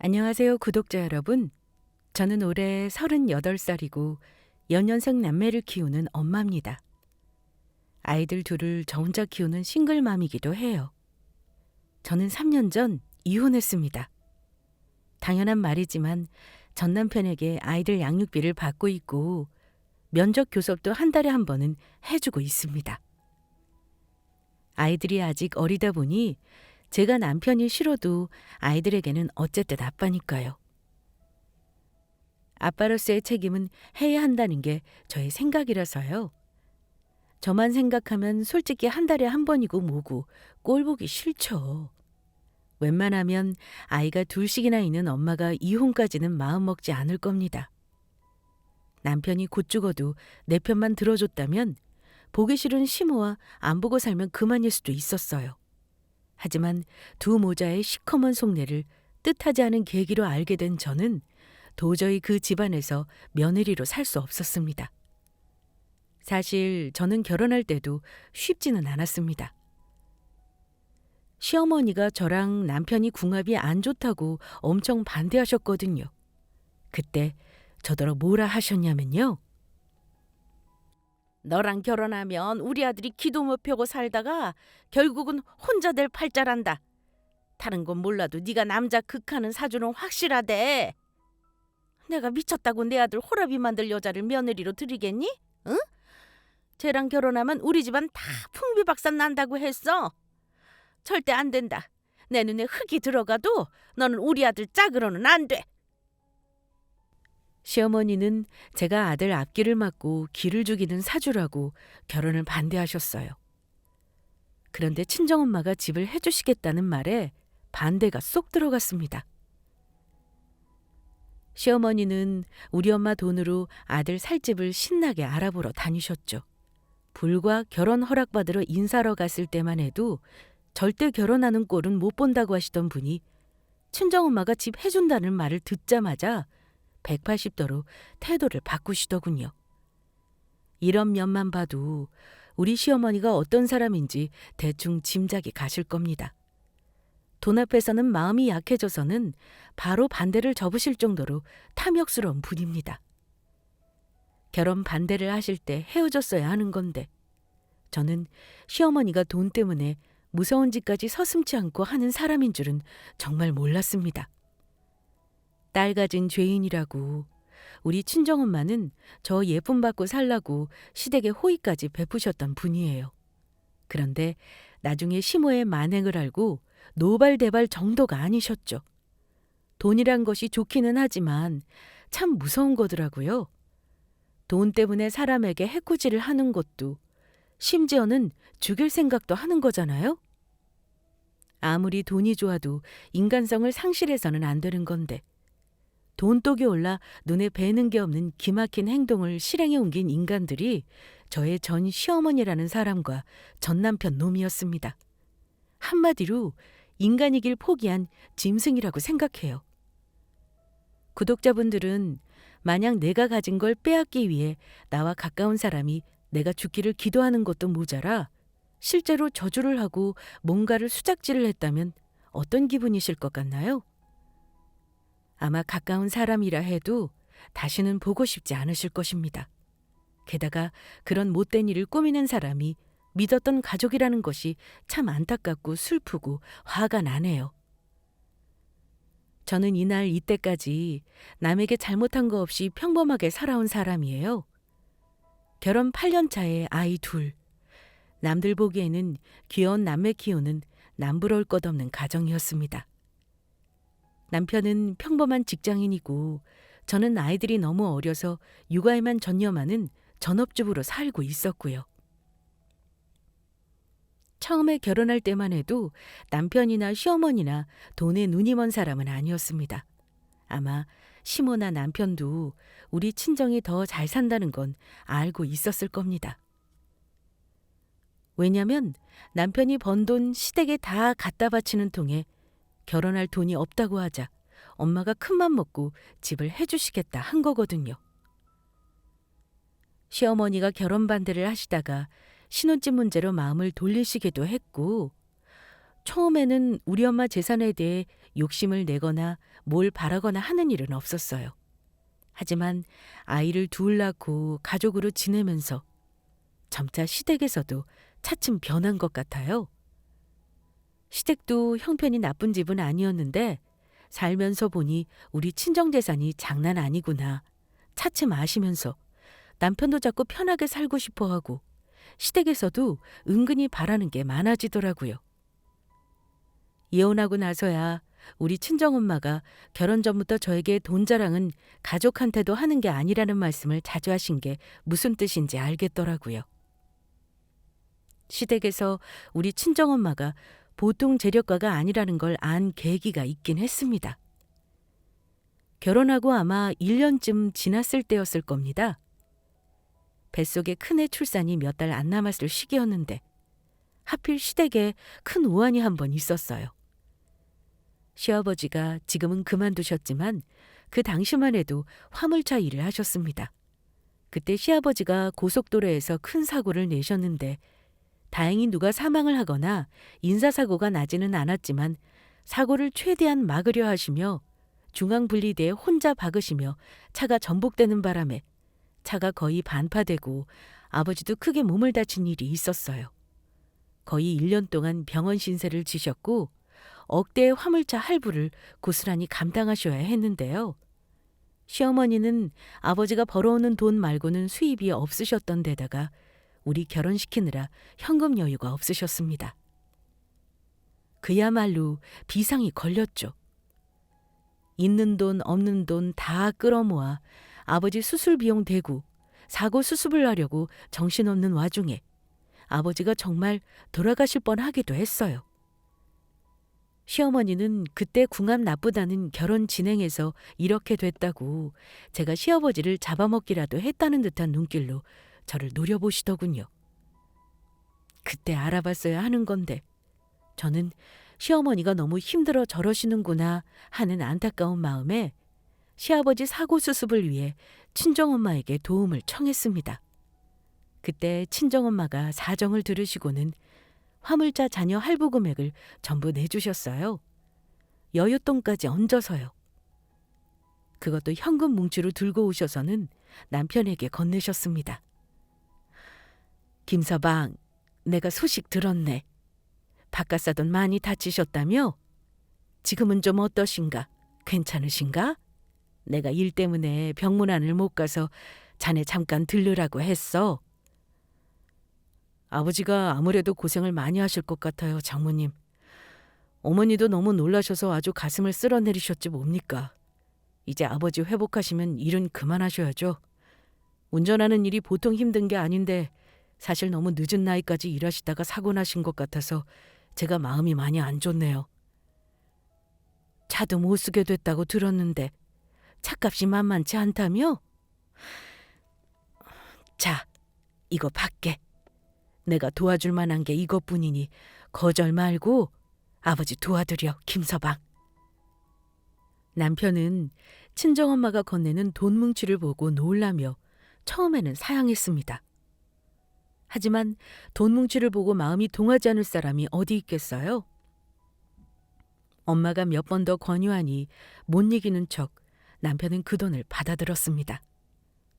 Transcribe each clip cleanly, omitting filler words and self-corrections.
안녕하세요, 구독자 여러분. 저는 올해 38살이고 연년생 남매를 키우는 엄마입니다. 아이들 둘을 저 혼자 키우는 싱글맘이기도 해요. 저는 3년 전 이혼했습니다. 당연한 말이지만 전 남편에게 아이들 양육비를 받고 있고 면접 교섭도 한 달에 한 번은 해주고 있습니다. 아이들이 아직 어리다 보니 제가 남편이 싫어도 아이들에게는 어쨌든 아빠니까요. 아빠로서의 책임은 해야 한다는 게 저의 생각이라서요. 저만 생각하면 솔직히 한 달에 한 번이고 뭐고 꼴 보기 싫죠. 웬만하면 아이가 둘씩이나 있는 엄마가 이혼까지는 마음먹지 않을 겁니다. 남편이 곧 죽어도 내 편만 들어줬다면 보기 싫은 시모와 안 보고 살면 그만일 수도 있었어요. 하지만 두 모자의 시커먼 속내를 뜻하지 않은 계기로 알게 된 저는 도저히 그 집안에서 며느리로 살 수 없었습니다. 사실 저는 결혼할 때도 쉽지는 않았습니다. 시어머니가 저랑 남편이 궁합이 안 좋다고 엄청 반대하셨거든요. 그때 저더러 뭐라 하셨냐면요. 너랑 결혼하면 우리 아들이 기도 못 펴고 살다가 결국은 혼자 될 팔자란다. 다른 건 몰라도 네가 남자 극하는 사주는 확실하대. 내가 미쳤다고 내 아들 호라비 만들 여자를 며느리로 들이겠니? 응? 쟤랑 결혼하면 우리 집안 다 풍비박산 난다고 했어. 절대 안 된다. 내 눈에 흙이 들어가도 너는 우리 아들 짝으로는 안 돼. 시어머니는 제가 아들 앞길을 막고 길을 죽이는 사주라고 결혼을 반대하셨어요. 그런데 친정엄마가 집을 해주시겠다는 말에 반대가 쏙 들어갔습니다. 시어머니는 우리 엄마 돈으로 아들 살 집을 신나게 알아보러 다니셨죠. 불과 결혼 허락받으러 인사하러 갔을 때만 해도 절대 결혼하는 꼴은 못 본다고 하시던 분이 친정엄마가 집 해준다는 말을 듣자마자 180도로 태도를 바꾸시더군요. 이런 면만 봐도 우리 시어머니가 어떤 사람인지 대충 짐작이 가실 겁니다. 돈 앞에서는 마음이 약해져서는 바로 반대를 접으실 정도로 탐욕스러운 분입니다. 결혼 반대를 하실 때 헤어졌어야 하는 건데 저는 시어머니가 돈 때문에 무서운 짓까지 서슴지 않고 하는 사람인 줄은 정말 몰랐습니다. 딸 가진 죄인이라고 우리 친정엄마는 저 예쁨 받고 살라고 시댁에 호의까지 베푸셨던 분이에요. 그런데 나중에 시모의 만행을 알고 노발대발 정도가 아니셨죠. 돈이란 것이 좋기는 하지만 참 무서운 거더라고요. 돈 때문에 사람에게 해코지를 하는 것도 심지어는 죽일 생각도 하는 거잖아요. 아무리 돈이 좋아도 인간성을 상실해서는 안 되는 건데 돈독이 올라 눈에 뵈는 게 없는 기막힌 행동을 실행에 옮긴 인간들이 저의 전 시어머니라는 사람과 전 남편 놈이었습니다. 한마디로 인간이길 포기한 짐승이라고 생각해요. 구독자분들은 만약 내가 가진 걸 빼앗기 위해 나와 가까운 사람이 내가 죽기를 기도하는 것도 모자라 실제로 저주를 하고 뭔가를 수작질을 했다면 어떤 기분이실 것 같나요? 아마 가까운 사람이라 해도 다시는 보고 싶지 않으실 것입니다. 게다가 그런 못된 일을 꾸미는 사람이 믿었던 가족이라는 것이 참 안타깝고 슬프고 화가 나네요. 저는 이날 이때까지 남에게 잘못한 거 없이 평범하게 살아온 사람이에요. 결혼 8년 차에 아이 둘. 남들 보기에는 귀여운 남매 키우는 남부러울 것 없는 가정이었습니다. 남편은 평범한 직장인이고 저는 아이들이 너무 어려서 육아에만 전념하는 전업주부로 살고 있었고요. 처음에 결혼할 때만 해도 남편이나 시어머니나 돈에 눈이 먼 사람은 아니었습니다. 아마 시모나 남편도 우리 친정이 더 잘 산다는 건 알고 있었을 겁니다. 왜냐면 남편이 번 돈 시댁에 다 갖다 바치는 통에 결혼할 돈이 없다고 하자 엄마가 큰맘 먹고 집을 해주시겠다 한 거거든요. 시어머니가 결혼 반대를 하시다가 신혼집 문제로 마음을 돌리시기도 했고 처음에는 우리 엄마 재산에 대해 욕심을 내거나 뭘 바라거나 하는 일은 없었어요. 하지만 아이를 둘 낳고 가족으로 지내면서 점차 시댁에서도 차츰 변한 것 같아요. 시댁도 형편이 나쁜 집은 아니었는데 살면서 보니 우리 친정재산이 장난 아니구나 차츰 아시면서 남편도 자꾸 편하게 살고 싶어 하고 시댁에서도 은근히 바라는 게 많아지더라고요. 이혼하고 나서야 우리 친정엄마가 결혼 전부터 저에게 돈 자랑은 가족한테도 하는 게 아니라는 말씀을 자주 하신 게 무슨 뜻인지 알겠더라고요. 시댁에서 우리 친정엄마가 보통 재력가가 아니라는 걸 안 계기가 있긴 했습니다. 결혼하고 아마 1년쯤 지났을 때였을 겁니다. 뱃속에 큰애 출산이 몇 달 안 남았을 시기였는데 하필 시댁에 큰 우환이 한 번 있었어요. 시아버지가 지금은 그만두셨지만 그 당시만 해도 화물차 일을 하셨습니다. 그때 시아버지가 고속도로에서 큰 사고를 내셨는데 다행히 누가 사망을 하거나 인사사고가 나지는 않았지만 사고를 최대한 막으려 하시며 중앙분리대에 혼자 박으시며 차가 전복되는 바람에 차가 거의 반파되고 아버지도 크게 몸을 다친 일이 있었어요. 거의 1년 동안 병원 신세를 지셨고 억대의 화물차 할부를 고스란히 감당하셔야 했는데요. 시어머니는 아버지가 벌어오는 돈 말고는 수입이 없으셨던 데다가 우리 결혼시키느라 현금 여유가 없으셨습니다. 그야말로 비상이 걸렸죠. 있는 돈 없는 돈 다 끌어모아 아버지 수술 비용 대고 사고 수습을 하려고 정신없는 와중에 아버지가 정말 돌아가실 뻔하기도 했어요. 시어머니는 그때 궁합 나쁘다는 결혼 진행에서 이렇게 됐다고 제가 시아버지를 잡아먹기라도 했다는 듯한 눈길로 저를 노려보시더군요. 그때 알아봤어야 하는 건데 저는 시어머니가 너무 힘들어 저러시는구나 하는 안타까운 마음에 시아버지 사고 수습을 위해 친정엄마에게 도움을 청했습니다. 그때 친정엄마가 사정을 들으시고는 화물차 자녀 할부 금액을 전부 내주셨어요. 여윳돈까지 얹어서요. 그것도 현금 뭉치로 들고 오셔서는 남편에게 건네셨습니다. 김서방, 내가 소식 들었네. 바깥사돈 많이 다치셨다며? 지금은 좀 어떠신가? 괜찮으신가? 내가 일 때문에 병문안을 못 가서 자네 잠깐 들르라고 했어. 아버지가 아무래도 고생을 많이 하실 것 같아요, 장모님. 어머니도 너무 놀라셔서 아주 가슴을 쓸어내리셨지 뭡니까. 이제 아버지 회복하시면 일은 그만하셔야죠. 운전하는 일이 보통 힘든 게 아닌데 사실 너무 늦은 나이까지 일하시다가 사고 나신 것 같아서 제가 마음이 많이 안 좋네요. 차도 못 쓰게 됐다고 들었는데 차값이 만만치 않다며? 자, 이거 받게. 내가 도와줄 만한 게 이것뿐이니 거절 말고 아버지 도와드려, 김서방. 남편은 친정엄마가 건네는 돈 뭉치를 보고 놀라며 처음에는 사양했습니다. 하지만 돈 뭉치를 보고 마음이 동하지 않을 사람이 어디 있겠어요? 엄마가 몇 번 더 권유하니 못 이기는 척 남편은 그 돈을 받아들었습니다.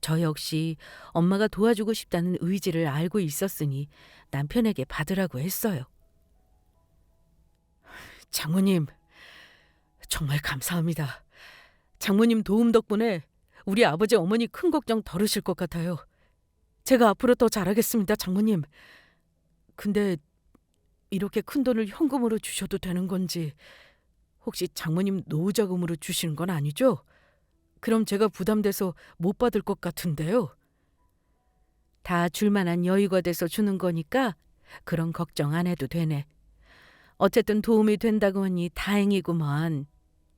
저 역시 엄마가 도와주고 싶다는 의지를 알고 있었으니 남편에게 받으라고 했어요. 장모님, 정말 감사합니다. 장모님 도움 덕분에 우리 아버지 어머니 큰 걱정 덜으실 것 같아요. 제가 앞으로 더 잘하겠습니다, 장모님. 근데 이렇게 큰 돈을 현금으로 주셔도 되는 건지 혹시 장모님 노후자금으로 주시는 건 아니죠? 그럼 제가 부담돼서 못 받을 것 같은데요. 다 줄만한 여유가 돼서 주는 거니까 그런 걱정 안 해도 되네. 어쨌든 도움이 된다고 하니 다행이구먼.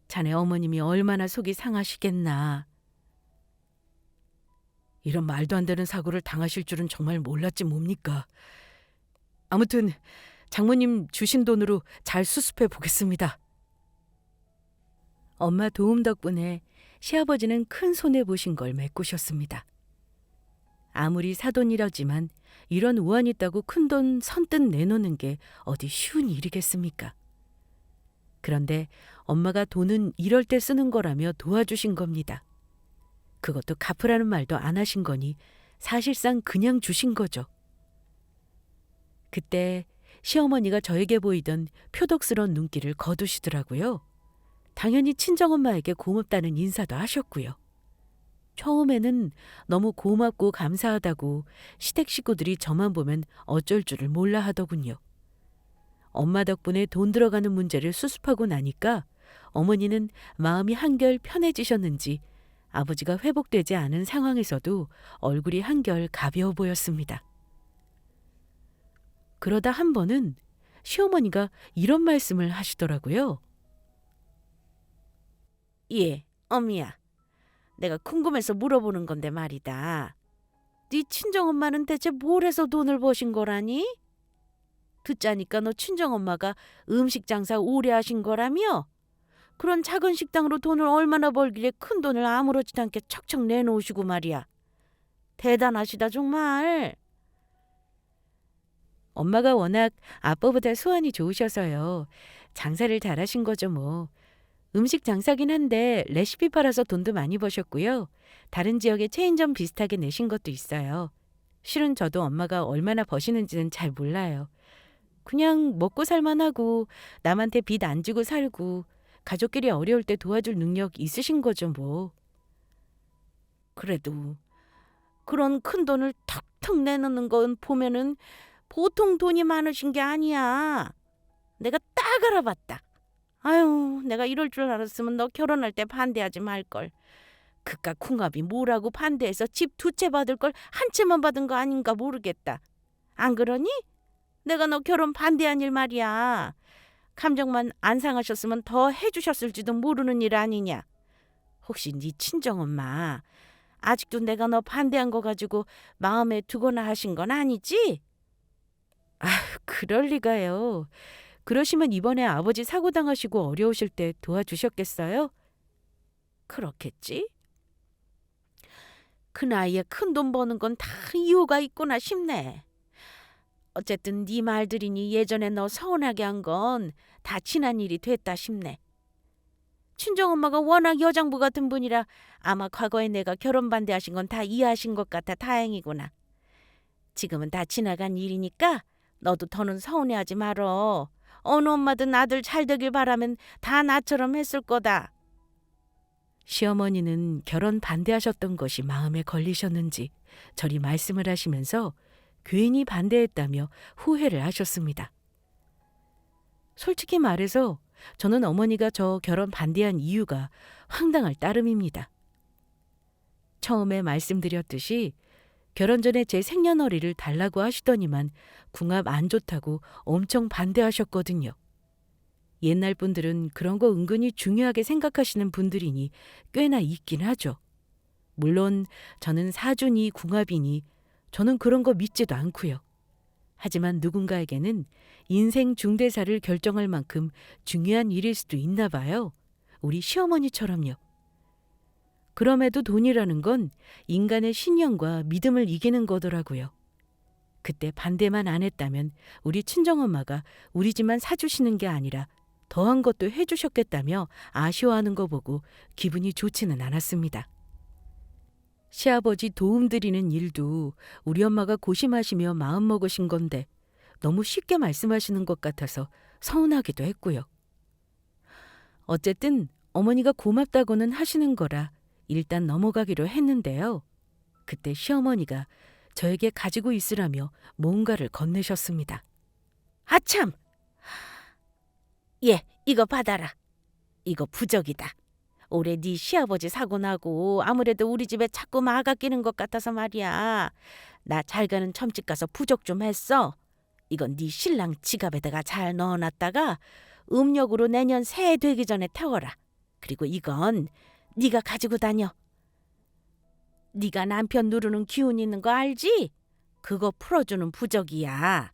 자네 어머님이 얼마나 속이 상하시겠나. 이런 말도 안 되는 사고를 당하실 줄은 정말 몰랐지 뭡니까. 아무튼 장모님 주신 돈으로 잘 수습해 보겠습니다. 엄마 도움 덕분에 시아버지는 큰 손해 보신 걸 메꾸셨습니다. 아무리 사돈이라지만 이런 우환 있다고 큰돈 선뜻 내놓는 게 어디 쉬운 일이겠습니까? 그런데 엄마가 돈은 이럴 때 쓰는 거라며 도와주신 겁니다. 그것도 갚으라는 말도 안 하신 거니 사실상 그냥 주신 거죠. 그때 시어머니가 저에게 보이던 표독스러운 눈길을 거두시더라고요. 당연히 친정엄마에게 고맙다는 인사도 하셨고요. 처음에는 너무 고맙고 감사하다고 시댁 식구들이 저만 보면 어쩔 줄을 몰라 하더군요. 엄마 덕분에 돈 들어가는 문제를 수습하고 나니까 어머니는 마음이 한결 편해지셨는지 아버지가 회복되지 않은 상황에서도 얼굴이 한결 가벼워 보였습니다. 그러다 한 번은 시어머니가 이런 말씀을 하시더라고요. 예, 어미야. 내가 궁금해서 물어보는 건데 말이다. 네 친정엄마는 대체 뭘 해서 돈을 버신 거라니? 듣자니까 너 친정엄마가 음식 장사 오래 하신 거라며? 그런 작은 식당으로 돈을 얼마나 벌길래 큰 돈을 아무렇지도 않게 척척 내놓으시고 말이야. 대단하시다 정말. 엄마가 워낙 아빠보다 수완이 좋으셔서요. 장사를 잘하신 거죠 뭐. 음식 장사긴 한데 레시피 팔아서 돈도 많이 버셨고요. 다른 지역의 체인점 비슷하게 내신 것도 있어요. 실은 저도 엄마가 얼마나 버시는지는 잘 몰라요. 그냥 먹고 살만하고 남한테 빚 안 지고 살고 가족끼리 어려울 때 도와줄 능력 있으신 거죠 뭐. 그래도 그런 큰 돈을 턱턱 내놓는 건 보면은 보통 돈이 많으신 게 아니야. 내가 딱 알아봤다. 아유, 내가 이럴 줄 알았으면 너 결혼할 때 반대하지 말걸. 그깟 궁합이 뭐라고 반대해서 집 2채 받을 걸 한 채만 받은 거 아닌가 모르겠다. 안 그러니? 내가 너 결혼 반대한 일 말이야. 감정만 안 상하셨으면 더 해주셨을지도 모르는 일 아니냐. 혹시 네 친정엄마 아직도 내가 너 반대한 거 가지고 마음에 두거나 하신 건 아니지? 아, 그럴 리가요. 그러시면 이번에 아버지 사고 당하시고 어려우실 때 도와주셨겠어요? 그렇겠지? 그 나이에 큰 돈 버는 건 다 이유가 있구나 싶네. 어쨌든 네 말들이니 예전에 너 서운하게 한 건 다 지난 일이 됐다 싶네. 친정엄마가 워낙 여장부 같은 분이라 아마 과거에 내가 결혼 반대하신 건 다 이해하신 것 같아 다행이구나. 지금은 다 지나간 일이니까 너도 더는 서운해하지 말어. 어느 엄마든 아들 잘 되길 바라면 다 나처럼 했을 거다. 시어머니는 결혼 반대하셨던 것이 마음에 걸리셨는지 저리 말씀을 하시면서 괜히 반대했다며 후회를 하셨습니다. 솔직히 말해서 저는 어머니가 저 결혼 반대한 이유가 황당할 따름입니다. 처음에 말씀드렸듯이 결혼 전에 제 생년월일을 달라고 하시더니만 궁합 안 좋다고 엄청 반대하셨거든요. 옛날 분들은 그런 거 은근히 중요하게 생각하시는 분들이니 꽤나 있긴 하죠. 물론 저는 사주니 궁합이니 저는 그런 거 믿지도 않고요. 하지만 누군가에게는 인생 중대사를 결정할 만큼 중요한 일일 수도 있나 봐요. 우리 시어머니처럼요. 그럼에도 돈이라는 건 인간의 신념과 믿음을 이기는 거더라고요. 그때 반대만 안 했다면 우리 친정엄마가 우리 집만 사주시는 게 아니라 더한 것도 해주셨겠다며 아쉬워하는 거 보고 기분이 좋지는 않았습니다. 시아버지 도움드리는 일도 우리 엄마가 고심하시며 마음먹으신 건데 너무 쉽게 말씀하시는 것 같아서 서운하기도 했고요. 어쨌든 어머니가 고맙다고는 하시는 거라 일단 넘어가기로 했는데요. 그때 시어머니가 저에게 가지고 있으라며 뭔가를 건네셨습니다. 아참! 예, 이거 받아라. 이거 부적이다. 올해 네 시아버지 사고 나고 아무래도 우리 집에 자꾸 마가 끼는 것 같아서 말이야. 나 잘 가는 점집 가서 부적 좀 했어. 이건 네 신랑 지갑에다가 잘 넣어놨다가 음력으로 내년 새해 되기 전에 태워라. 그리고 이건 네가 가지고 다녀. 네가 남편 누르는 기운 있는 거 알지? 그거 풀어주는 부적이야.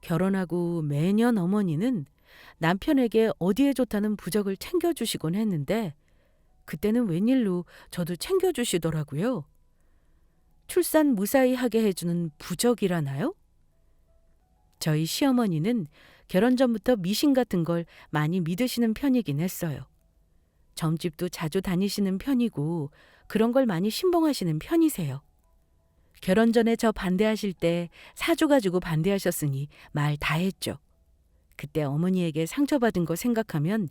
결혼하고 매년 어머니는 남편에게 어디에 좋다는 부적을 챙겨주시곤 했는데 그때는 웬일로 저도 챙겨주시더라고요. 출산 무사히 하게 해주는 부적이라나요? 저희 시어머니는 결혼 전부터 미신 같은 걸 많이 믿으시는 편이긴 했어요. 점집도 자주 다니시는 편이고 그런 걸 많이 신봉하시는 편이세요. 결혼 전에 저 반대하실 때 사주 가지고 반대하셨으니 말 다 했죠. 그때 어머니에게 상처받은 거 생각하면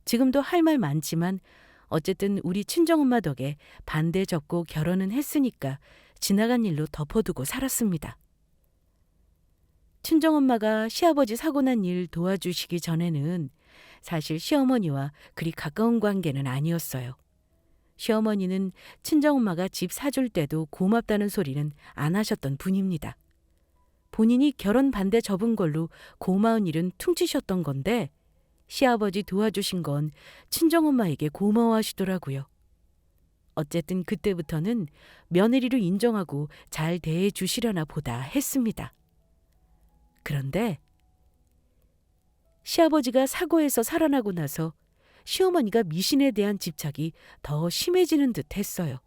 지금도 할 말 많지만 어쨌든 우리 친정엄마 덕에 반대 접고 결혼은 했으니까 지나간 일로 덮어두고 살았습니다. 친정엄마가 시아버지 사고 난 일 도와주시기 전에는 사실 시어머니와 그리 가까운 관계는 아니었어요. 시어머니는 친정엄마가 집 사줄 때도 고맙다는 소리는 안 하셨던 분입니다. 본인이 결혼 반대 접은 걸로 고마운 일은 퉁치셨던 건데 시아버지 도와주신 건 친정엄마에게 고마워하시더라고요. 어쨌든 그때부터는 며느리로 인정하고 잘 대해주시려나 보다 했습니다. 그런데 시아버지가 사고에서 살아나고 나서 시어머니가 미신에 대한 집착이 더 심해지는 듯 했어요.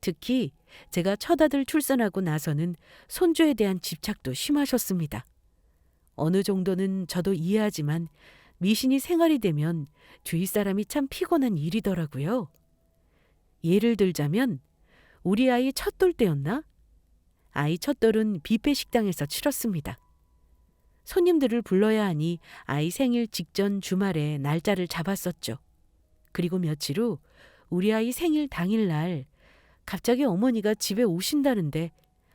특히 제가 첫아들 출산하고 나서는 손주에 대한 집착도 심하셨습니다. 어느 정도는 저도 이해하지만 미신이 생활이 되면 주위 사람이 참 피곤한 일이더라고요. 예를 들자면 우리 아이 첫돌 때였나? 아이 첫돌은 뷔페 식당에서 치렀습니다. 손님들을 불러야 하니 아이 생일 직전 주말에 날짜를 잡았었죠. 그리고 며칠 후 우리 아이 생일 당일날 갑자기 어머니가 집에 오신다는데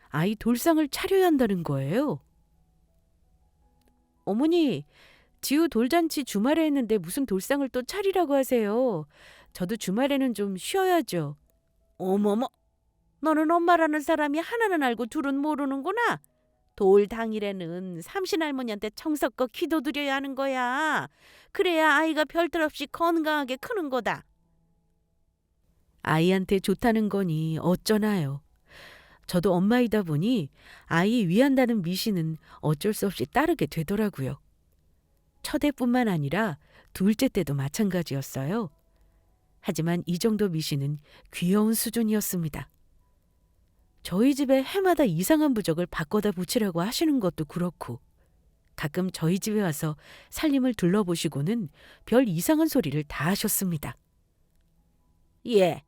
아이 돌상을 차려야 한다는 거예요. 어머니, 지우 돌잔치 주말에 했는데 무슨 돌상을 또 차리라고 하세요. 저도 주말에는 좀 쉬어야죠. 어머머, 너는 엄마라는 사람이 하나는 알고 둘은 모르는구나. 돌 당일에는 삼신할머니한테 정성껏 기도드려야 하는 거야. 그래야 아이가 별탈 없이 건강하게 크는 거다. 아이한테 좋다는 거니 어쩌나요. 저도 엄마이다 보니 아이 위한다는 미신은 어쩔 수 없이 따르게 되더라고요. 첫애뿐만 아니라 둘째 때도 마찬가지였어요. 하지만 이 정도 미신은 귀여운 수준이었습니다. 저희 집에 해마다 이상한 부적을 바꿔다 붙이라고 하시는 것도 그렇고 가끔 저희 집에 와서 살림을 둘러보시고는 별 이상한 소리를 다 하셨습니다. 예,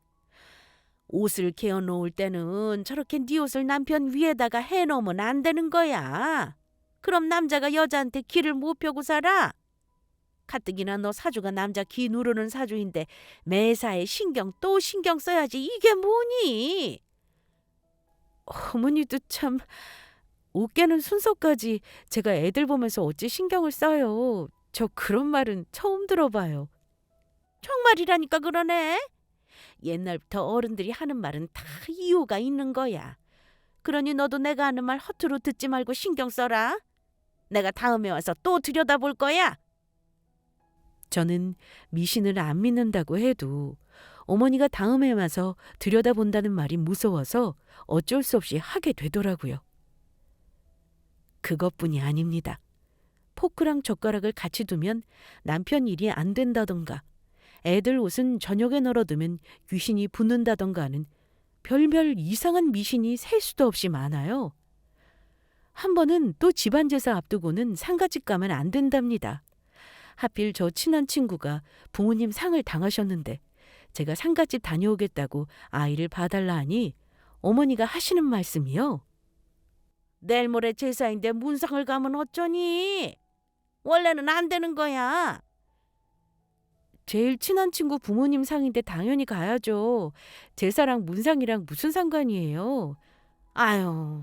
옷을 개어 놓을 때는 저렇게 네 옷을 남편 위에다가 해놓으면 안 되는 거야. 그럼 남자가 여자한테 기를 못 펴고 살아? 가뜩이나 너 사주가 남자 기 누르는 사주인데 매사에 신경 또 신경 써야지 이게 뭐니? 어머니도 참 옷개는 순서까지 제가 애들 보면서 어찌 신경을 써요. 저 그런 말은 처음 들어봐요. 정말이라니까 그러네. 옛날부터 어른들이 하는 말은 다 이유가 있는 거야. 그러니 너도 내가 하는 말 허투루 듣지 말고 신경 써라. 내가 다음에 와서 또 들여다볼 거야. 저는 미신을 안 믿는다고 해도 어머니가 다음에 와서 들여다본다는 말이 무서워서 어쩔 수 없이 하게 되더라고요. 그것뿐이 아닙니다. 포크랑 젓가락을 같이 두면 남편 일이 안 된다던가 애들 옷은 저녁에 널어두면 귀신이 붙는다던가 하는 별별 이상한 미신이 셀 수도 없이 많아요. 한 번은 또 집안 제사 앞두고는 상가집 가면 안 된답니다. 하필 저 친한 친구가 부모님 상을 당하셨는데 제가 상가집 다녀오겠다고 아이를 봐달라 하니 어머니가 하시는 말씀이요. 내일 모레 제사인데 문상을 가면 어쩌니? 원래는 안 되는 거야. 제일 친한 친구 부모님 상인데 당연히 가야죠. 제사랑 문상이랑 무슨 상관이에요. 아유,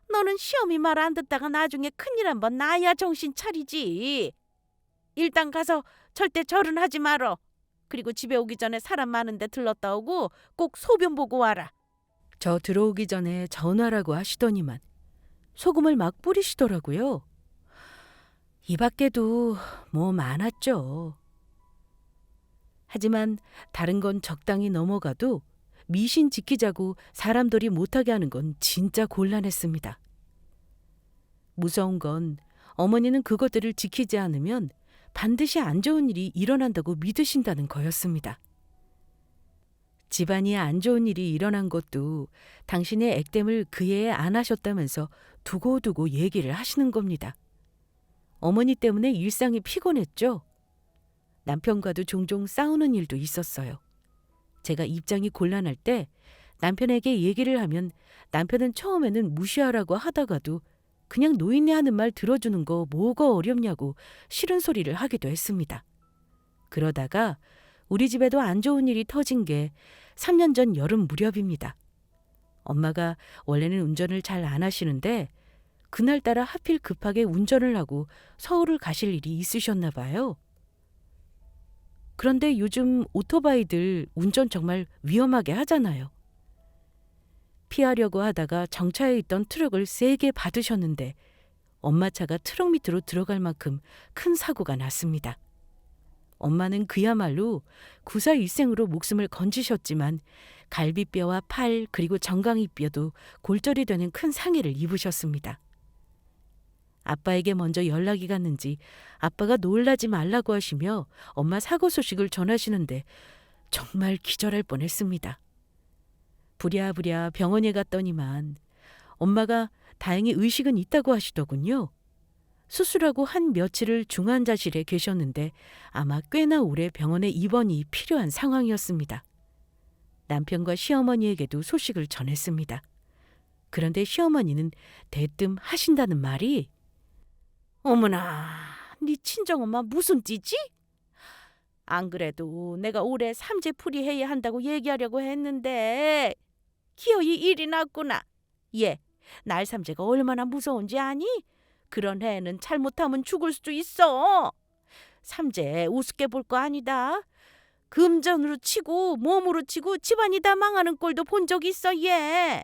너는 시험이 말 안 듣다가 나중에 큰일 한번 나야 정신 차리지. 일단 가서 절대 절은 하지 말어. 그리고 집에 오기 전에 사람 많은데 들렀다 오고 꼭 소변 보고 와라. 저 들어오기 전에 전화라고 하시더니만 소금을 막 뿌리시더라고요. 이 밖에도 뭐 많았죠. 하지만 다른 건 적당히 넘어가도 미신 지키자고 사람들이 못하게 하는 건 진짜 곤란했습니다. 무서운 건 어머니는 그것들을 지키지 않으면 반드시 안 좋은 일이 일어난다고 믿으신다는 거였습니다. 집안이 안 좋은 일이 일어난 것도 당신의 액땜을 그 해에 안 하셨다면서 두고두고 얘기를 하시는 겁니다. 어머니 때문에 일상이 피곤했죠. 남편과도 종종 싸우는 일도 있었어요. 제가 입장이 곤란할 때 남편에게 얘기를 하면 남편은 처음에는 무시하라고 하다가도 그냥 노인네 하는 말 들어주는 거 뭐가 어렵냐고 싫은 소리를 하기도 했습니다. 그러다가 우리 집에도 안 좋은 일이 터진 게 3년 전 여름 무렵입니다. 엄마가 원래는 운전을 잘 안 하시는데 그날따라 하필 급하게 운전을 하고 서울을 가실 일이 있으셨나 봐요. 그런데 요즘 오토바이들 운전 정말 위험하게 하잖아요. 피하려고 하다가 정차해 있던 트럭을 세게 받으셨는데 엄마 차가 트럭 밑으로 들어갈 만큼 큰 사고가 났습니다. 엄마는 그야말로 구사일생으로 목숨을 건지셨지만 갈비뼈와 팔 그리고 정강이뼈도 골절이 되는 큰 상해를 입으셨습니다. 아빠에게 먼저 연락이 갔는지 아빠가 놀라지 말라고 하시며 엄마 사고 소식을 전하시는데 정말 기절할 뻔했습니다. 부랴부랴 병원에 갔더니만 엄마가 다행히 의식은 있다고 하시더군요. 수술하고 한 며칠을 중환자실에 계셨는데 아마 꽤나 오래 병원에 입원이 필요한 상황이었습니다. 남편과 시어머니에게도 소식을 전했습니다. 그런데 시어머니는 대뜸 하신다는 말이 어머나, 네 친정엄마 무슨 띠지? 안 그래도 내가 올해 삼재 풀이해야 한다고 얘기하려고 했는데 기어이 일이 났구나. 얘, 날삼재가 얼마나 무서운지 아니? 그런 해에는 잘못하면 죽을 수도 있어. 삼재 우습게 볼 거 아니다. 금전으로 치고 몸으로 치고 집안이 다 망하는 꼴도 본 적 있어 얘.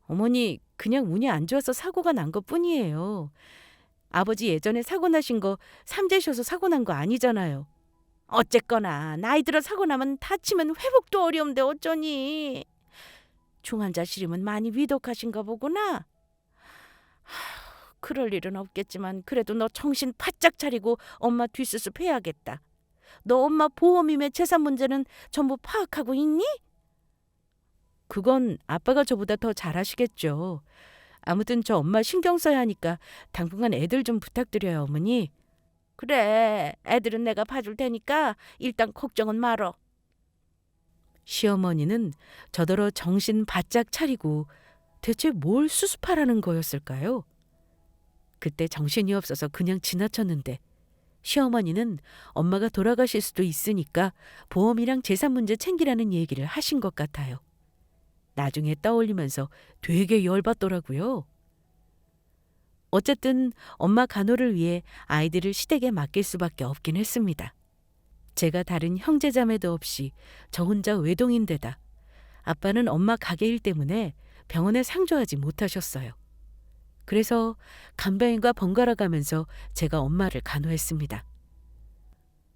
어머니 그냥 운이 안 좋아서 사고가 난 것뿐이에요. 아버지 예전에 사고 나신 거 삼재셔서 사고 난 거 아니잖아요. 어쨌거나 나이 들어 사고 나면 다치면 회복도 어려운데 어쩌니. 중환자실이면 많이 위독하신가 보구나. 그럴 일은 없겠지만 그래도 너 정신 바짝 차리고 엄마 뒷수습 해야겠다. 너 엄마 보험임의 재산 문제는 전부 파악하고 있니? 그건 아빠가 저보다 더 잘하시겠죠. 아무튼 저 엄마 신경 써야 하니까 당분간 애들 좀 부탁드려요, 어머니. 그래, 애들은 내가 봐줄 테니까 일단 걱정은 말어. 시어머니는 저더러 정신 바짝 차리고 대체 뭘 수습하라는 거였을까요? 그때 정신이 없어서 그냥 지나쳤는데 시어머니는 엄마가 돌아가실 수도 있으니까 보험이랑 재산 문제 챙기라는 얘기를 하신 것 같아요. 나중에 떠올리면서 되게 열받더라고요. 어쨌든 엄마 간호를 위해 아이들을 시댁에 맡길 수밖에 없긴 했습니다. 제가 다른 형제자매도 없이 저 혼자 외동인데다 아빠는 엄마 가게 일 때문에 병원에 상주하지 못하셨어요. 그래서 간병인과 번갈아 가면서 제가 엄마를 간호했습니다.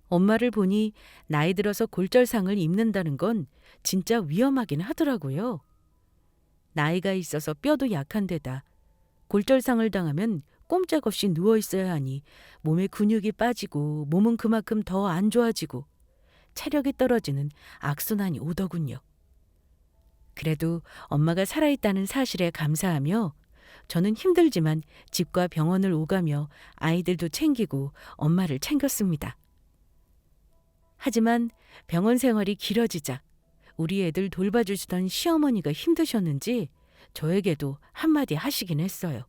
엄마를 보니 나이 들어서 골절상을 입는다는 건 진짜 위험하긴 하더라고요. 나이가 있어서 뼈도 약한 데다 골절상을 당하면 꼼짝없이 누워 있어야 하니 몸에 근육이 빠지고 몸은 그만큼 더 안 좋아지고 체력이 떨어지는 악순환이 오더군요. 그래도 엄마가 살아있다는 사실에 감사하며 저는 힘들지만 집과 병원을 오가며 아이들도 챙기고 엄마를 챙겼습니다. 하지만 병원 생활이 길어지자 우리 애들 돌봐주시던 시어머니가 힘드셨는지 저에게도 한마디 하시긴 했어요.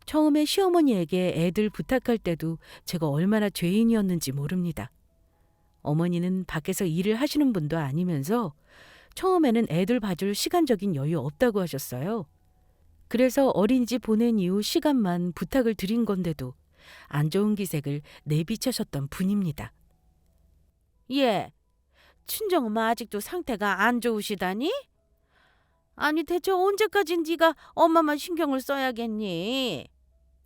처음에 시어머니에게 애들 부탁할 때도 제가 얼마나 죄인이었는지 모릅니다. 어머니는 밖에서 일을 하시는 분도 아니면서 처음에는 애들 봐줄 시간적인 여유 없다고 하셨어요. 그래서 어린이집 보낸 이후 시간만 부탁을 드린 건데도 안 좋은 기색을 내비쳐셨던 분입니다. 예, 친정엄마 아직도 상태가 안 좋으시다니? 아니 대체 언제까지 네가 엄마만 신경을 써야겠니?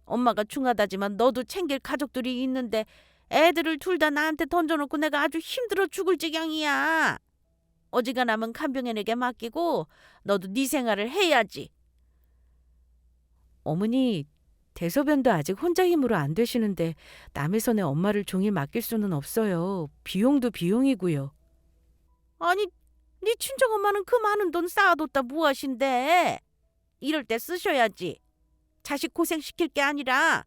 엄마가 중하다지만 너도 챙길 가족들이 있는데 애들을 둘 다 나한테 던져놓고 내가 아주 힘들어 죽을 지경이야. 어지간하면 간병인에게 맡기고 너도 네 생활을 해야지. 어머니, 대소변도 아직 혼자 힘으로 안 되시는데 남의 손에 엄마를 종일 맡길 수는 없어요. 비용도 비용이고요. 아니, 네 친정엄마는 그 많은 돈 쌓아뒀다 무엇인데? 이럴 때 쓰셔야지. 자식 고생시킬 게 아니라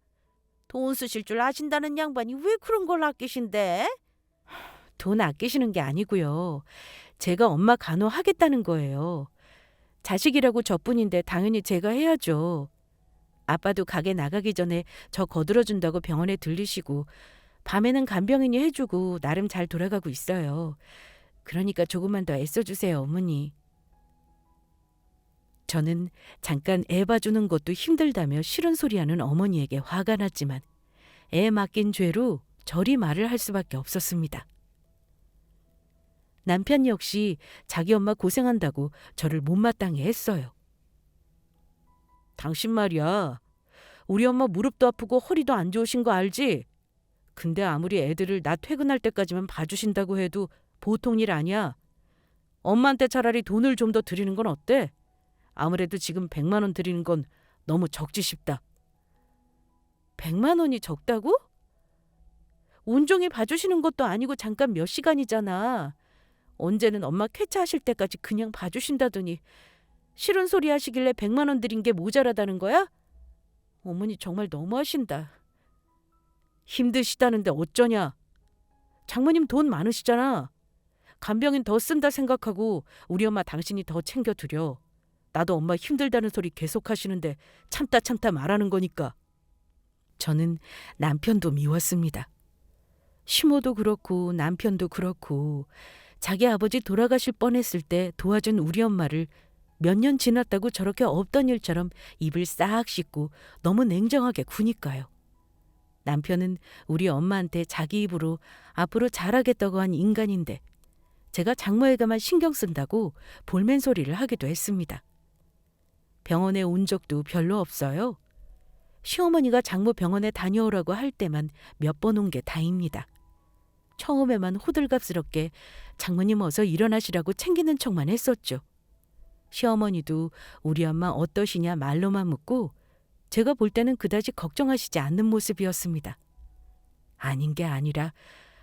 돈 쓰실 줄 아신다는 양반이 왜 그런 걸 아끼신대? 돈 아끼시는 게 아니고요. 제가 엄마 간호하겠다는 거예요. 자식이라고 저뿐인데 당연히 제가 해야죠. 아빠도 가게 나가기 전에 저 거들어준다고 병원에 들리시고 밤에는 간병인이 해주고 나름 잘 돌아가고 있어요. 그러니까 조금만 더 애써주세요, 어머니. 저는 잠깐 애 봐주는 것도 힘들다며 싫은 소리하는 어머니에게 화가 났지만 애 맡긴 죄로 저리 말을 할 수밖에 없었습니다. 남편 역시 자기 엄마 고생한다고 저를 못마땅해 했어요. 당신 말이야. 우리 엄마 무릎도 아프고 허리도 안 좋으신 거 알지? 근데 아무리 애들을 나 퇴근할 때까지만 봐주신다고 해도 보통 일 아니야. 엄마한테 차라리 돈을 좀 더 드리는 건 어때? 아무래도 지금 100만 원 드리는 건 너무 적지 싶다. 100만 원이 적다고? 온종일 봐주시는 것도 아니고 잠깐 몇 시간이잖아. 언제는 엄마 쾌차하실 때까지 그냥 봐주신다더니 싫은 소리 하시길래 100만 원 드린 게 모자라다는 거야? 어머니 정말 너무하신다. 힘드시다는데 어쩌냐? 장모님 돈 많으시잖아. 간병인 더 쓴다 생각하고 우리 엄마 당신이 더 챙겨드려. 나도 엄마 힘들다는 소리 계속 하시는데 참다 말하는 거니까. 저는 남편도 미웠습니다. 시모도 그렇고 남편도 그렇고 자기 아버지 돌아가실 뻔했을 때 도와준 우리 엄마를 몇 년 지났다고 저렇게 없던 일처럼 입을 싹 씻고 너무 냉정하게 구니까요. 남편은 우리 엄마한테 자기 입으로 앞으로 잘하겠다고 한 인간인데 제가 장모에게만 신경 쓴다고 볼멘 소리를 하기도 했습니다. 병원에 온 적도 별로 없어요. 시어머니가 장모 병원에 다녀오라고 할 때만 몇 번 온 게 다입니다. 처음에만 호들갑스럽게 장모님 어서 일어나시라고 챙기는 척만 했었죠. 시어머니도 우리 엄마 어떠시냐 말로만 묻고 제가 볼 때는 그다지 걱정하시지 않는 모습이었습니다. 아닌 게 아니라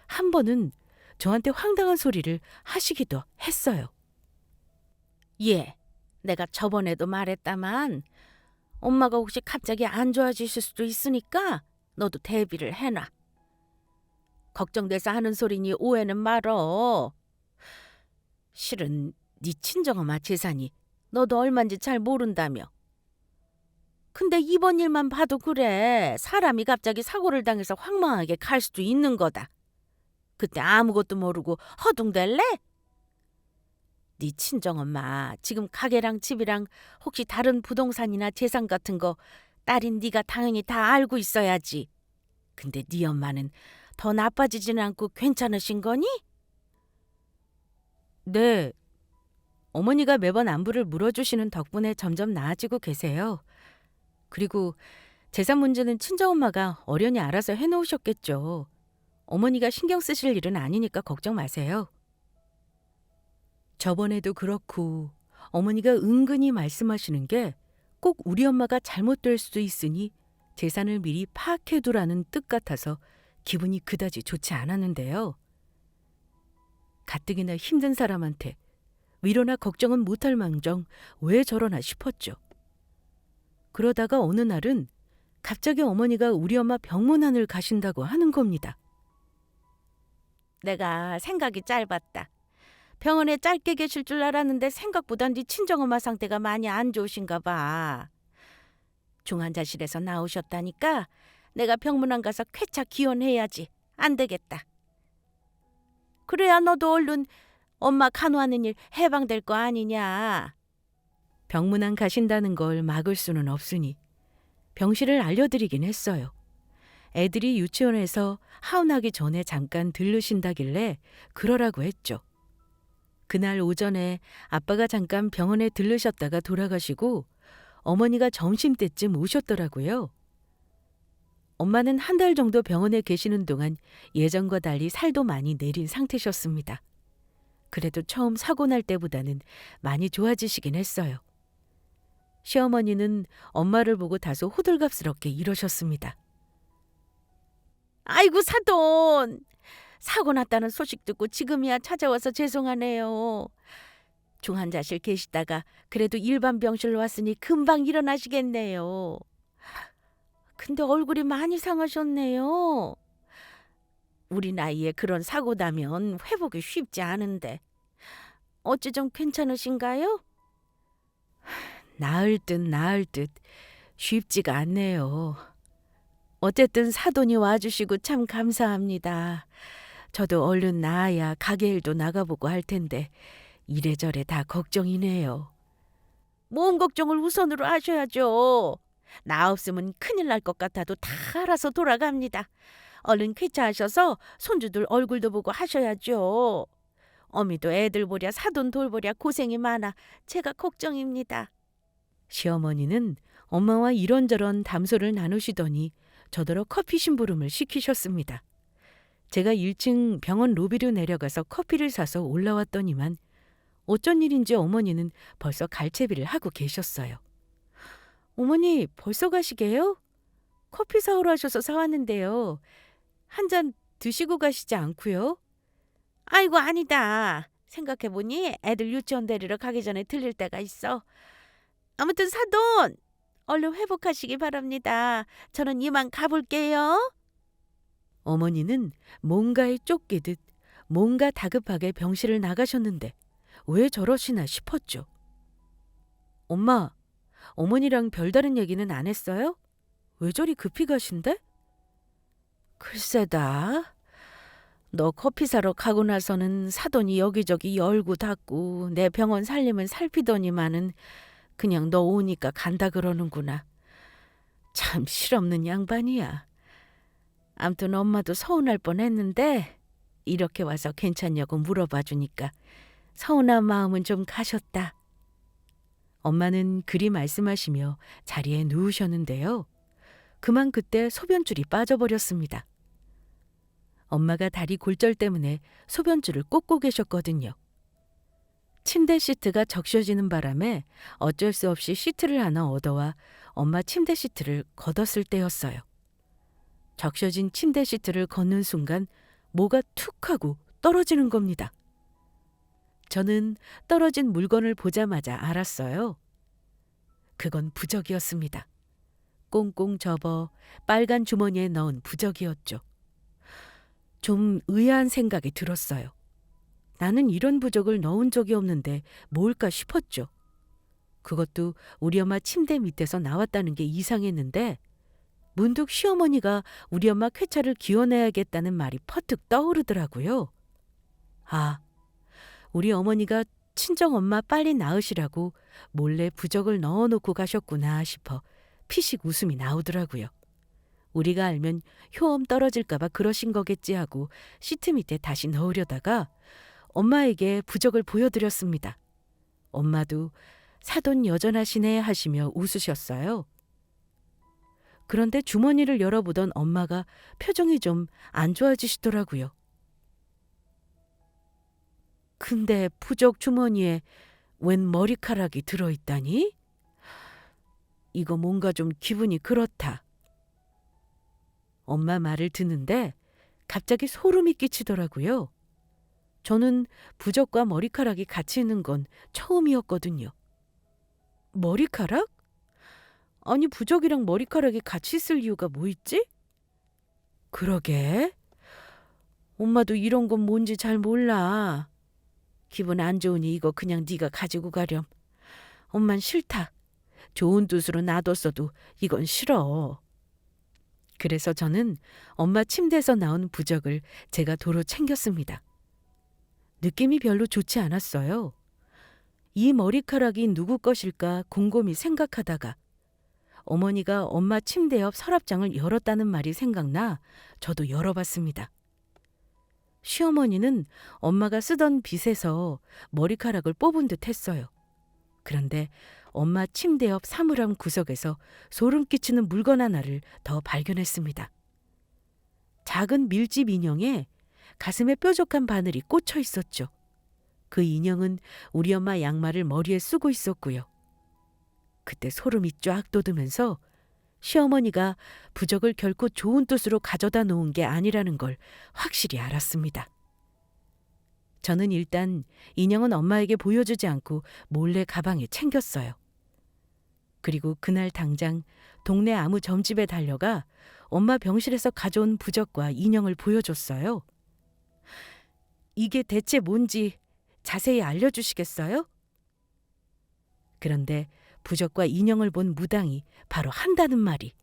한 번은 저한테 황당한 소리를 하시기도 했어요. 예, 내가 저번에도 말했다만 엄마가 혹시 갑자기 안 좋아지실 수도 있으니까 너도 대비를 해놔. 걱정돼서 하는 소리니 오해는 말어. 실은 네 친정엄마 재산이 너도 얼만지 잘 모른다며. 근데 이번 일만 봐도 그래. 사람이 갑자기 사고를 당해서 황망하게 갈 수도 있는 거다. 그때 아무것도 모르고 허둥댈래? 네 친정엄마 지금 가게랑 집이랑 혹시 다른 부동산이나 재산 같은 거 딸인 네가 당연히 다 알고 있어야지. 근데 네 엄마는 더 나빠지진 않고 괜찮으신 거니? 네. 어머니가 매번 안부를 물어주시는 덕분에 점점 나아지고 계세요. 그리고 재산 문제는 친정엄마가 어련히 알아서 해놓으셨겠죠. 어머니가 신경 쓰실 일은 아니니까 걱정 마세요. 저번에도 그렇고 어머니가 은근히 말씀하시는 게 꼭 우리 엄마가 잘못될 수도 있으니 재산을 미리 파악해두라는 뜻 같아서 기분이 그다지 좋지 않았는데요. 가뜩이나 힘든 사람한테 위로나 걱정은 못할 망정 왜 저러나 싶었죠. 그러다가 어느 날은 갑자기 어머니가 우리 엄마 병문안을 가신다고 하는 겁니다. 내가 생각이 짧았다. 병원에 짧게 계실 줄 알았는데 생각보다 네 친정엄마 상태가 많이 안 좋으신가 봐. 중환자실에서 나오셨다니까 내가 병문안 가서 쾌차 기원해야지. 안 되겠다. 그래야 너도 얼른 엄마 간호하는 일 해방될 거 아니냐. 병문안 가신다는 걸 막을 수는 없으니 병실을 알려드리긴 했어요. 애들이 유치원에서 하원하기 전에 잠깐 들르신다길래 그러라고 했죠. 그날 오전에 아빠가 잠깐 병원에 들르셨다가 돌아가시고 어머니가 점심때쯤 오셨더라고요. 엄마는 한 달 정도 병원에 계시는 동안 예전과 달리 살도 많이 내린 상태셨습니다. 그래도 처음 사고 날 때보다는 많이 좋아지시긴 했어요. 시어머니는 엄마를 보고 다소 호들갑스럽게 이러셨습니다. 아이고 사돈. 사고 났다는 소식 듣고 지금이야 찾아와서 죄송하네요. 중환자실 계시다가 그래도 일반 병실로 왔으니 금방 일어나시겠네요. 근데 얼굴이 많이 상하셨네요. 우리 나이에 그런 사고 나면 회복이 쉽지 않은데. 어찌 좀 괜찮으신가요? 나을 듯 쉽지가 않네요. 어쨌든 사돈이 와주시고 참 감사합니다. 저도 얼른 나아야 가게 일도 나가보고 할 텐데 이래저래 다 걱정이네요. 몸 걱정을 우선으로 하셔야죠. 나 없으면 큰일 날 것 같아도 다 알아서 돌아갑니다. 얼른 쾌차하셔서 손주들 얼굴도 보고 하셔야죠. 어미도 애들 보랴 사돈 돌보랴 고생이 많아 제가 걱정입니다. 시어머니는 엄마와 이런저런 담소를 나누시더니 저더러 커피 심부름을 시키셨습니다. 제가 1층 병원 로비로 내려가서 커피를 사서 올라왔더니만 어쩐 일인지 어머니는 벌써 갈채비를 하고 계셨어요. 어머니 벌써 가시게요? 커피 사오러 하셔서 사왔는데요. 한 잔 드시고 가시지 않고요? 아이고 아니다. 생각해보니 애들 유치원 데리러 가기 전에 들릴 때가 있어. 아무튼 사돈 얼른 회복하시기 바랍니다. 저는 이만 가볼게요. 어머니는 뭔가에 쫓기듯 뭔가 다급하게 병실을 나가셨는데 왜 저러시나 싶었죠. 엄마, 어머니랑 별다른 얘기는 안 했어요? 왜 저리 급히 가신대? 글쎄다. 너 커피 사러 가고 나서는 사돈이 여기저기 열고 닫고 내 병원 살림을 살피더니만은 그냥 너 오니까 간다 그러는구나. 참 실없는 양반이야. 암튼 엄마도 서운할 뻔했는데 이렇게 와서 괜찮냐고 물어봐 주니까 서운한 마음은 좀 가셨다. 엄마는 그리 말씀하시며 자리에 누우셨는데요. 그만 그때 소변줄이 빠져버렸습니다. 엄마가 다리 골절 때문에 소변줄을 꽂고 계셨거든요. 침대 시트가 적셔지는 바람에 어쩔 수 없이 시트를 하나 얻어와 엄마 침대 시트를 걷었을 때였어요. 적셔진 침대 시트를 걷는 순간 뭐가 툭 하고 떨어지는 겁니다. 저는 떨어진 물건을 보자마자 알았어요. 그건 부적이었습니다. 꽁꽁 접어 빨간 주머니에 넣은 부적이었죠. 좀 의아한 생각이 들었어요. 나는 이런 부적을 넣은 적이 없는데 뭘까 싶었죠. 그것도 우리 엄마 침대 밑에서 나왔다는 게 이상했는데 문득 시어머니가 우리 엄마 쾌차를 기원해야겠다는 말이 퍼뜩 떠오르더라고요. 아, 우리 어머니가 친정엄마 빨리 나으시라고 몰래 부적을 넣어놓고 가셨구나 싶어 피식 웃음이 나오더라고요. 우리가 알면 효험 떨어질까봐 그러신 거겠지 하고 시트 밑에 다시 넣으려다가 엄마에게 부적을 보여드렸습니다. 엄마도 사돈 여전하시네 하시며 웃으셨어요. 그런데 주머니를 열어보던 엄마가 표정이 좀 안 좋아지시더라고요. 근데 부적 주머니에 웬 머리카락이 들어있다니? 이거 뭔가 좀 기분이 그렇다. 엄마 말을 듣는데 갑자기 소름이 끼치더라고요. 저는 부적과 머리카락이 같이 있는 건 처음이었거든요. 머리카락? 아니 부적이랑 머리카락이 같이 있을 이유가 뭐 있지? 그러게. 엄마도 이런 건 뭔지 잘 몰라. 기분 안 좋으니 이거 그냥 네가 가지고 가렴. 엄만 싫다. 좋은 뜻으로 놔뒀어도 이건 싫어. 그래서 저는 엄마 침대에서 나온 부적을 제가 도로 챙겼습니다. 느낌이 별로 좋지 않았어요. 이 머리카락이 누구 것일까 곰곰이 생각하다가 어머니가 엄마 침대 옆 서랍장을 열었다는 말이 생각나 저도 열어봤습니다. 시어머니는 엄마가 쓰던 빗에서 머리카락을 뽑은 듯 했어요. 그런데 엄마 침대 옆 사물함 구석에서 소름 끼치는 물건 하나를 더 발견했습니다. 작은 밀집 인형에 가슴에 뾰족한 바늘이 꽂혀 있었죠. 그 인형은 우리 엄마 양말을 머리에 쓰고 있었고요. 그때 소름이 쫙 돋으면서 시어머니가 부적을 결코 좋은 뜻으로 가져다 놓은 게 아니라는 걸 확실히 알았습니다. 저는 일단 인형은 엄마에게 보여주지 않고 몰래 가방에 챙겼어요. 그리고 그날 당장 동네 아무 점집에 달려가 엄마 병실에서 가져온 부적과 인형을 보여줬어요. 이게 대체 뭔지 자세히 알려주시겠어요? 그런데 부적과 인형을 본 무당이 바로 한다는 말이,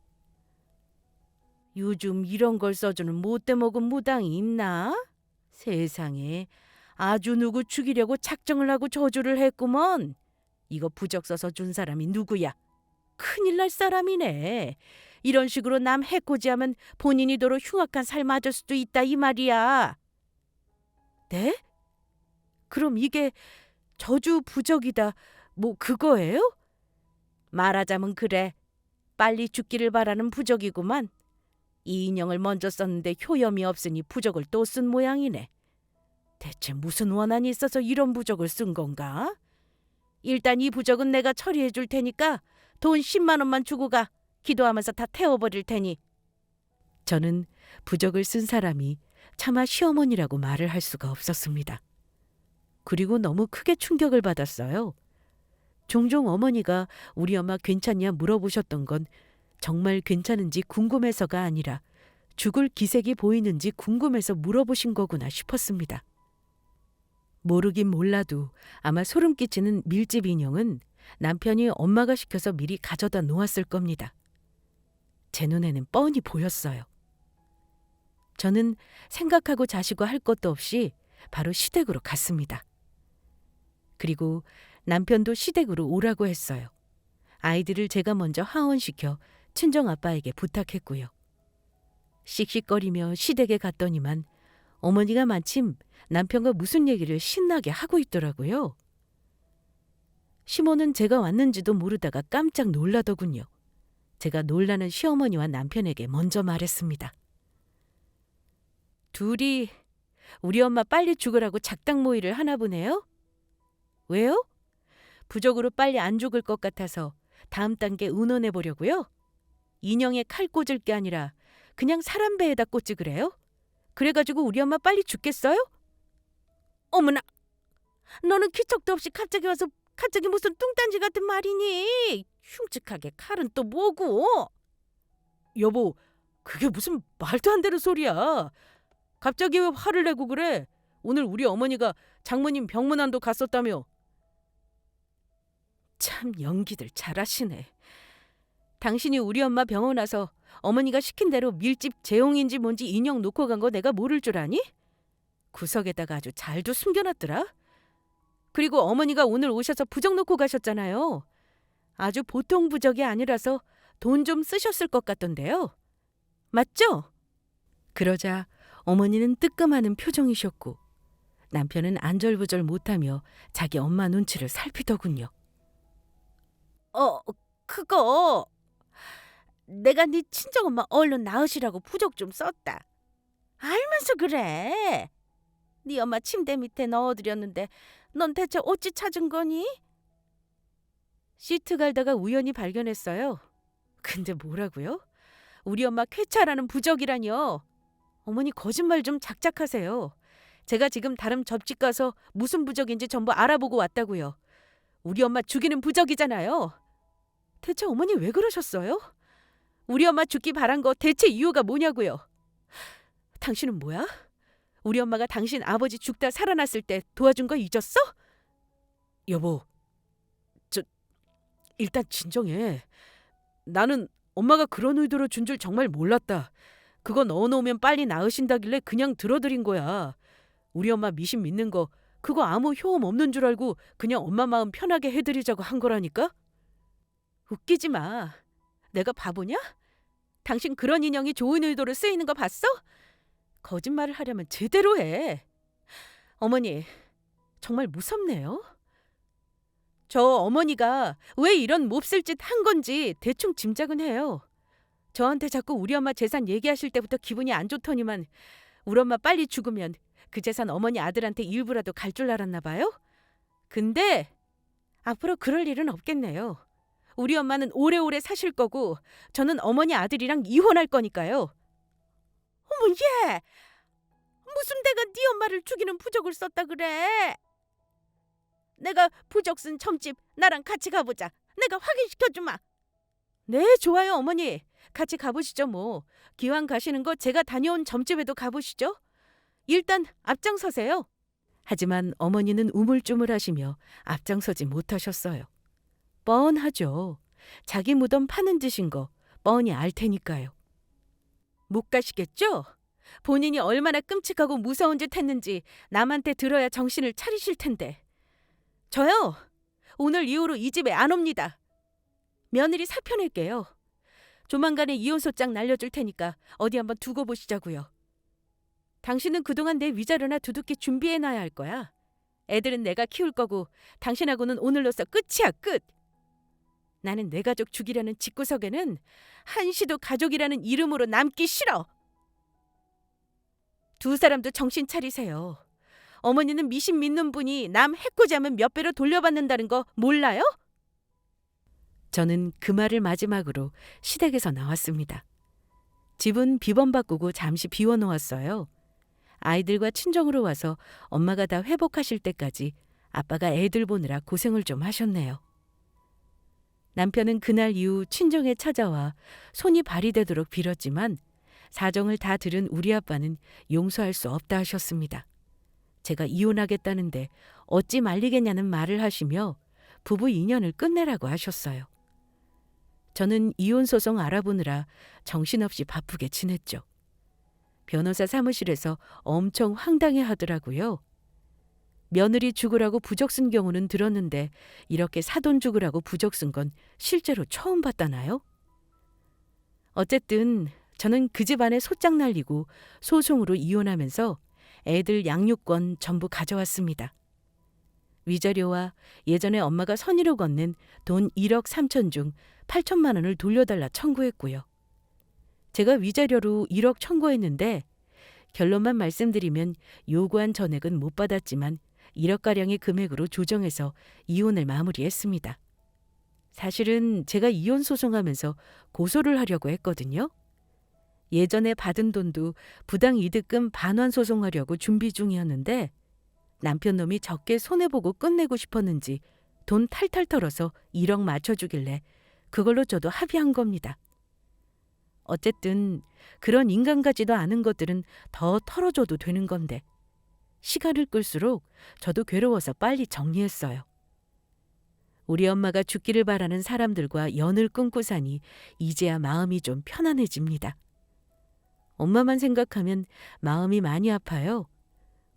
요즘 이런 걸 써주는 못돼 먹은 무당이 있나? 세상에, 아주 누구 죽이려고 작정을 하고 저주를 했구먼. 이거 부적 써서 준 사람이 누구야? 큰일 날 사람이네. 이런 식으로 남 해코지하면 본인이 도로 흉악한 삶 맞을 수도 있다 이 말이야. 네? 그럼 이게 저주 부적이다 뭐 그거예요? 말하자면 그래. 빨리 죽기를 바라는 부적이구만. 이 인형을 먼저 썼는데 효염이 없으니 부적을 또 쓴 모양이네. 대체 무슨 원한이 있어서 이런 부적을 쓴 건가? 일단 이 부적은 내가 처리해 줄 테니까 돈 10만 원만 주고 가. 기도하면서 다 태워버릴 테니. 저는 부적을 쓴 사람이 차마 시어머니라고 말을 할 수가 없었습니다. 그리고 너무 크게 충격을 받았어요. 종종 어머니가 우리 엄마 괜찮냐 물어보셨던 건 정말 괜찮은지 궁금해서가 아니라 죽을 기색이 보이는지 궁금해서 물어보신 거구나 싶었습니다. 모르긴 몰라도 아마 소름 끼치는 밀집 인형은 남편이 엄마가 시켜서 미리 가져다 놓았을 겁니다. 제 눈에는 뻔히 보였어요. 저는 생각하고 자시고 할 것도 없이 바로 시댁으로 갔습니다. 그리고 남편도 시댁으로 오라고 했어요. 아이들을 제가 먼저 하원시켜 친정아빠에게 부탁했고요. 씩씩거리며 시댁에 갔더니만 어머니가 마침 남편과 무슨 얘기를 신나게 하고 있더라고요. 시모는 제가 왔는지도 모르다가 깜짝 놀라더군요. 제가 놀라는 시어머니와 남편에게 먼저 말했습니다. 둘이 우리 엄마 빨리 죽으라고 작당 모의를 하나 보네요? 왜요? 부적으로 빨리 안 죽을 것 같아서 다음 단계 의논해 보려고요? 인형에 칼 꽂을 게 아니라 그냥 사람 배에다 꽂지 그래요? 그래가지고 우리 엄마 빨리 죽겠어요? 어머나, 너는 기척도 없이 갑자기 무슨 뚱딴지 같은 말이니? 흉측하게 칼은 또 뭐고? 여보, 그게 무슨 말도 안 되는 소리야. 갑자기 왜 화를 내고 그래? 오늘 우리 어머니가 장모님 병문안도 갔었다며. 참 연기들 잘하시네. 당신이 우리 엄마 병원 와서 어머니가 시킨 대로 밀집 재홍인지 뭔지 인형 놓고 간 거 내가 모를 줄 아니? 구석에다가 아주 잘도 숨겨놨더라. 그리고 어머니가 오늘 오셔서 부적 놓고 가셨잖아요. 아주 보통 부적이 아니라서 돈 좀 쓰셨을 것 같던데요. 맞죠? 그러자 어머니는 뜨끔하는 표정이셨고 남편은 안절부절 못하며 자기 엄마 눈치를 살피더군요. 그거 내가 네 친정엄마 얼른 나으시라고 부적 좀 썼다. 알면서 그래. 네 엄마 침대 밑에 넣어드렸는데 넌 대체 어찌 찾은 거니? 시트 갈다가 우연히 발견했어요. 근데 뭐라고요? 우리 엄마 쾌차라는 부적이라뇨. 어머니 거짓말 좀 작작하세요. 제가 지금 다른 접집 가서 무슨 부적인지 전부 알아보고 왔다고요. 우리 엄마 죽이는 부적이잖아요. 대체 어머니 왜 그러셨어요? 우리 엄마 죽기 바란 거 대체 이유가 뭐냐고요? 당신은 뭐야? 우리 엄마가 당신 아버지 죽다 살아났을 때 도와준 거 잊었어? 여보, 일단 진정해. 나는 엄마가 그런 의도로 준 줄 정말 몰랐다. 그거 넣어놓으면 빨리 나으신다길래 그냥 들어드린 거야. 우리 엄마 미신 믿는 거 그거 아무 효험 없는 줄 알고 그냥 엄마 마음 편하게 해드리자고 한 거라니까? 웃기지 마. 내가 바보냐? 당신 그런 인형이 좋은 의도로 쓰이는 거 봤어? 거짓말을 하려면 제대로 해. 어머니, 정말 무섭네요. 저 어머니가 왜 이런 몹쓸 짓 한 건지 대충 짐작은 해요. 저한테 자꾸 우리 엄마 재산 얘기하실 때부터 기분이 안 좋더니만 우리 엄마 빨리 죽으면 그 재산 어머니 아들한테 일부라도 갈 줄 알았나 봐요. 근데 앞으로 그럴 일은 없겠네요. 우리 엄마는 오래오래 사실 거고 저는 어머니 아들이랑 이혼할 거니까요. 어머 얘! 무슨 내가 네 엄마를 죽이는 부적을 썼다 그래? 내가 부적 쓴 점집 나랑 같이 가보자. 내가 확인시켜주마. 네, 좋아요, 어머니. 같이 가보시죠, 뭐. 기왕 가시는 거 제가 다녀온 점집에도 가보시죠. 일단 앞장서세요. 하지만 어머니는 우물쭈물하시며 앞장서지 못하셨어요. 뻔하죠. 자기 무덤 파는 짓인 거 뻔히 알 테니까요. 못 가시겠죠? 본인이 얼마나 끔찍하고 무서운 짓 했는지 남한테 들어야 정신을 차리실 텐데. 저요, 오늘 이후로 이 집에 안 옵니다. 며느리 사표 낼게요. 조만간에 이혼소장 날려줄 테니까 어디 한번 두고 보시자고요. 당신은 그동안 내 위자료나 두둑히 준비해놔야 할 거야. 애들은 내가 키울 거고 당신하고는 오늘로써 끝이야, 끝. 나는 내 가족 죽이려는 집구석에는 한시도 가족이라는 이름으로 남기 싫어. 두 사람도 정신 차리세요. 어머니는 미신 믿는 분이 남 해코지하면 몇 배로 돌려받는다는 거 몰라요? 저는 그 말을 마지막으로 시댁에서 나왔습니다. 집은 비번 바꾸고 잠시 비워놓았어요. 아이들과 친정으로 와서 엄마가 다 회복하실 때까지 아빠가 애들 보느라 고생을 좀 하셨네요. 남편은 그날 이후 친정에 찾아와 손이 발휘되도록 빌었지만 사정을 다 들은 우리 아빠는 용서할 수 없다 하셨습니다. 제가 이혼하겠다는데 어찌 말리겠냐는 말을 하시며 부부 인연을 끝내라고 하셨어요. 저는 이혼 소송 알아보느라 정신없이 바쁘게 지냈죠. 변호사 사무실에서 엄청 황당해 하더라고요. 며느리 죽으라고 부적 쓴 경우는 들었는데 이렇게 사돈 죽으라고 부적 쓴 건 실제로 처음 봤다나요? 어쨌든 저는 그 집안에 소짝 날리고 소송으로 이혼하면서 애들 양육권 전부 가져왔습니다. 위자료와 예전에 엄마가 선의로 건넨 돈 1억 3천 중 8천만 원을 돌려달라 청구했고요. 제가 위자료로 1억 청구했는데 결론만 말씀드리면 요구한 전액은 못 받았지만 1억가량의 금액으로 조정해서 이혼을 마무리했습니다. 사실은 제가 이혼 소송하면서 고소를 하려고 했거든요. 예전에 받은 돈도 부당이득금 반환 소송하려고 준비 중이었는데 남편 놈이 적게 손해보고 끝내고 싶었는지 돈 탈탈 털어서 1억 맞춰주길래 그걸로 저도 합의한 겁니다. 어쨌든 그런 인간 같지도 않은 것들은 더 털어줘도 되는 건데 시간을 끌수록 저도 괴로워서 빨리 정리했어요. 우리 엄마가 죽기를 바라는 사람들과 연을 끊고 사니 이제야 마음이 좀 편안해집니다. 엄마만 생각하면 마음이 많이 아파요.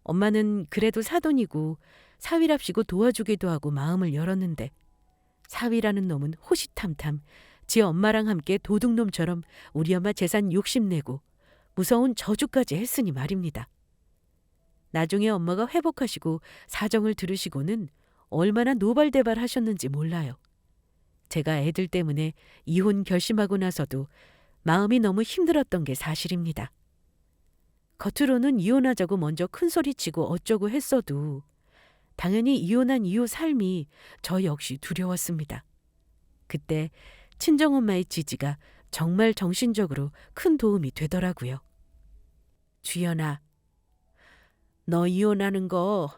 엄마는 그래도 사돈이고 사위랍시고 도와주기도 하고 마음을 열었는데 사위라는 놈은 호시탐탐 지 엄마랑 함께 도둑놈처럼 우리 엄마 재산 욕심내고 무서운 저주까지 했으니 말입니다. 나중에 엄마가 회복하시고 사정을 들으시고는 얼마나 노발대발 하셨는지 몰라요. 제가 애들 때문에 이혼 결심하고 나서도 마음이 너무 힘들었던 게 사실입니다. 겉으로는 이혼하자고 먼저 큰소리치고 어쩌고 했어도 당연히 이혼한 이후 삶이 저 역시 두려웠습니다. 그때 친정엄마의 지지가 정말 정신적으로 큰 도움이 되더라고요. 주연아, 너 이혼하는 거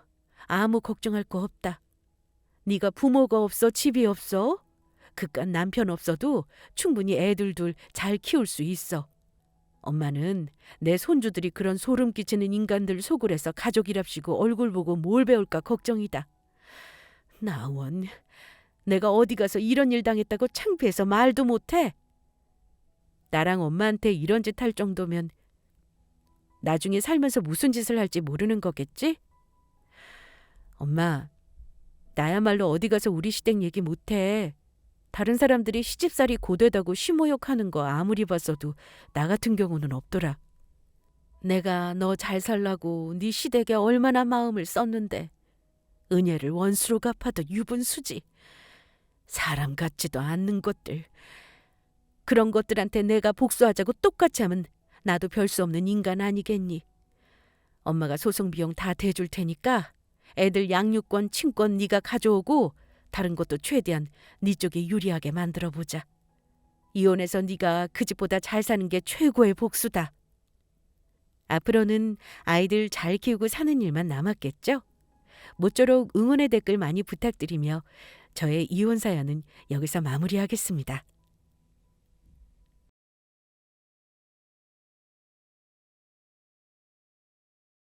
아무 걱정할 거 없다. 네가 부모가 없어 집이 없어? 그깟 남편 없어도 충분히 애들 둘 잘 키울 수 있어. 엄마는 내 손주들이 그런 소름 끼치는 인간들 속을해서 가족이랍시고 얼굴 보고 뭘 배울까 걱정이다. 나원, 내가 어디 가서 이런 일 당했다고 창피해서 말도 못해. 나랑 엄마한테 이런 짓 할 정도면 나중에 살면서 무슨 짓을 할지 모르는 거겠지? 엄마, 나야말로 어디 가서 우리 시댁 얘기 못해. 다른 사람들이 시집살이 고되다고 시모욕하는 거 아무리 봤어도 나 같은 경우는 없더라. 내가 너 잘 살라고 네 시댁에 얼마나 마음을 썼는데 은혜를 원수로 갚아도 유분수지. 사람 같지도 않는 것들. 그런 것들한테 내가 복수하자고 똑같이 하면 나도 별 수 없는 인간 아니겠니? 엄마가 소송 비용 다 대줄 테니까 애들 양육권, 친권 네가 가져오고 다른 것도 최대한 네 쪽에 유리하게 만들어보자. 이혼해서 네가 그 집보다 잘 사는 게 최고의 복수다. 앞으로는 아이들 잘 키우고 사는 일만 남았겠죠? 모쪼록 응원의 댓글 많이 부탁드리며 저의 이혼 사연은 여기서 마무리하겠습니다.